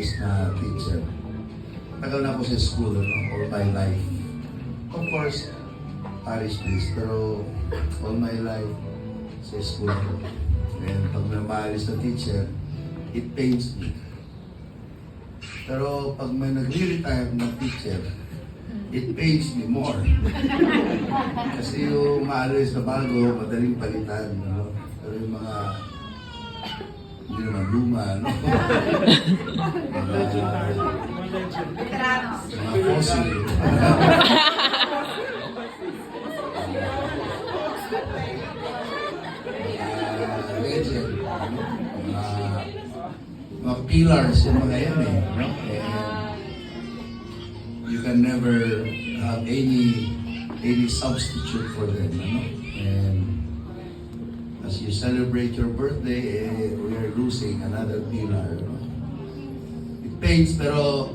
Na teacher. Tagal na ako sa school, all my life. Of course, parish priest, pero all my life sa school ko. And pag may maalis na teacher, it pains me. Pero pag may nagre-retire na teacher, it pains me more. Kasi yung maalis na bago, madaling palitan. Pero yung mga hindi naman luma, mga fossil. Legend. Mga pillars yung mga yan And you can never have any substitute for them, And as you celebrate your birthday, we are losing another pillar. It pains, pero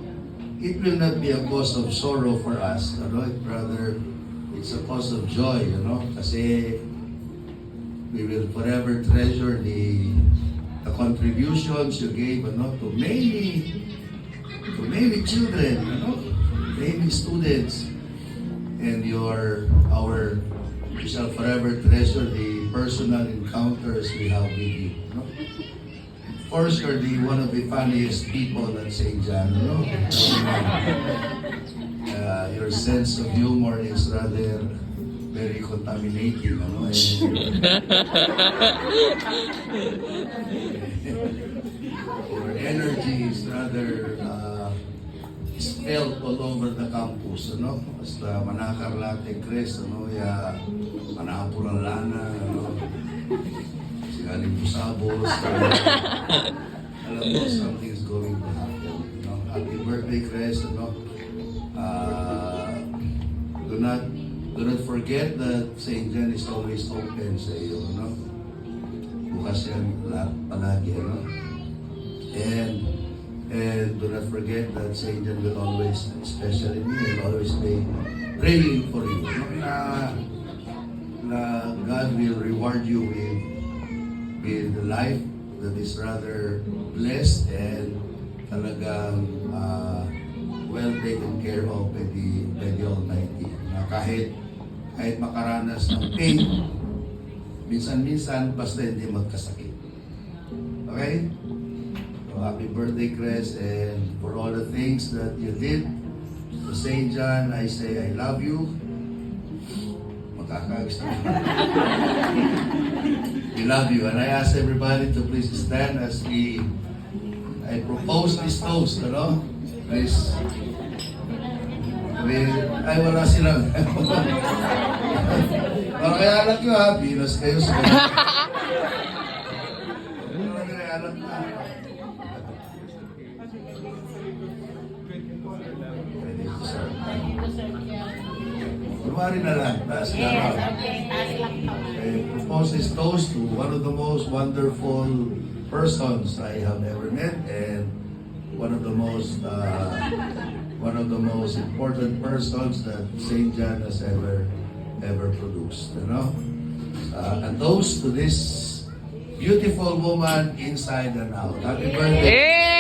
it will not be a cause of sorrow for us. Rather, it's a cause of joy, Kasi we will forever treasure the contributions you gave, to many children, many students, and we shall forever treasure the personal encounters we have with you. Of course, you're one of the funniest people at St. John. Your sense of humor is rather very contaminating. Your energy is rather is felt all over the campus, Basta manakar latte Chris, manapurang lana, sigaling pusabos, alam mo, something is going to happen, Happy birthday, Chris, do not forget that St. John is always open sa iyo, Bukas yan palagi, And do not forget that St. John will always, especially me, will always be praying for you. Na God will reward you with a life that is rather blessed and talagang well taken care of by the Almighty. Na kahit makaranas ng pain, minsan-minsan, basta hindi magkasakit. Okay? Happy birthday, Chris, and for all the things that you did to St. John, I say I love you. Magkakagusto. We love you, and I ask everybody to please stand as I propose this toast, Please. Ay, wala silang. Kaya alam nyo Venus kayo sa alam na. Kunwari na lang, taas na lang. I propose this toast to one of the most wonderful persons I have ever met and one of the most important persons that St. John has ever produced, And toast to this beautiful woman inside and out. Happy birthday!